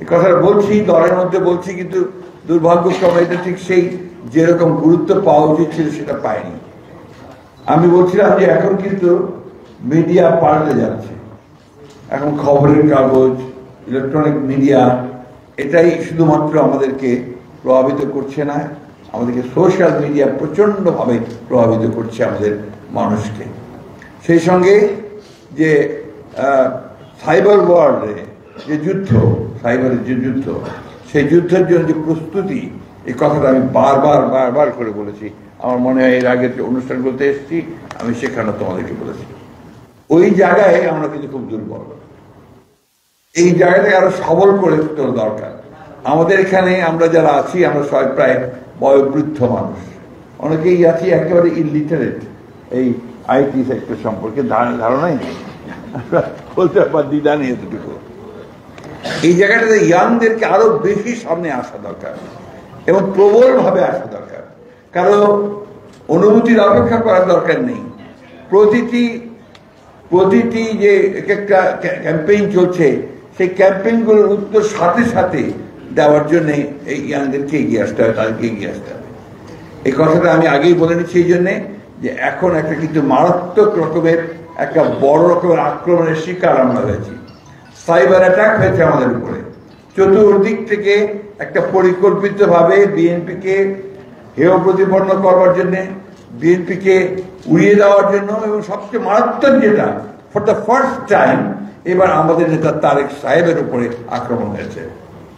এই কথাটা বলছি, দলের মধ্যে বলছি, কিন্তু দুর্ভাগ্যক্রমে এটা ঠিক সেই যেরকম গুরুত্ব পাওয়া উচিত ছিল সেটা পায়নি। আমি বলছিলাম যে এখন কিন্তু মিডিয়া পাল্টে যাচ্ছে। এখন খবরের কাগজ, ইলেকট্রনিক মিডিয়া, এটাই শুধুমাত্র আমাদেরকে প্রভাবিত করছে না, আমাদেরকে সোশ্যাল মিডিয়া প্রচণ্ডভাবে প্রভাবিত করছে আমাদের মানুষকে। সেই সঙ্গে যে সাইবার ওয়ার্ল্ডে যে যুদ্ধ, সাইবারের যে যুদ্ধ, সেই যুদ্ধের জন্য যে প্রস্তুতি, এই কথাটা আমি বারবার করে বলেছি। আমার মনে হয় এর আগের যে অনুষ্ঠানগুলোতে এসেছি আমি সেখানে তোমাদেরকে বলেছি। ওই জায়গায় আমরা কিন্তু খুব দুর্বল। এই জায়গাটাকে আরো সবল করে তোলা দরকার। আমাদের এখানে আমরা যারা আছি আমরা সবাই প্রায় বয়োবৃদ্ধ মানুষ, অনেকেই আছি একেবারে ইলিটারেট, এই আইটি সেক্টর সম্পর্কে ধারণাই নেই, বলতে পার দ্বিধা নেই এতটুকু। এই জায়গাটাতে ইয়াংদেরকে আরো বেশি সামনে আসা দরকার এবং প্রবলভাবে আসা দরকার। কারো অনুভূতির অপেক্ষা করার দরকার নেই। প্রতিটি যে একটা ক্যাম্পেইন চলছে, সেই ক্যাম্পেইনগুলোর উত্তর সাথে সাথে দেওয়ার জন্য এই ইয়াংদেরকে এগিয়ে আসতে হবে, তাদেরকে এগিয়ে আসতে হবে। এই কথাটা আমি আগেই বলে নিচ্ছি এই জন্যে যে এখন একটা কিন্তু মারাত্মক রকমের একটা বড় রকমের আক্রমণের শিকার আমরা হয়েছি। সাইবার অ্যাটাক হয়েছে আমাদের উপরে চতুর্দিক থেকে, একটা পরিকল্পিতভাবে বিএনপিকে হেয় প্রতিপন্ন করবার জন্য, বিএনপিকে উড়িয়ে দেওয়ার জন্য, এবং সবচেয়ে মারাত্মক যেটা, ফর দ্য ফার্স্ট টাইম এবার আমাদের নেতা তারেক সাহেবের উপরে আক্রমণ হয়েছে।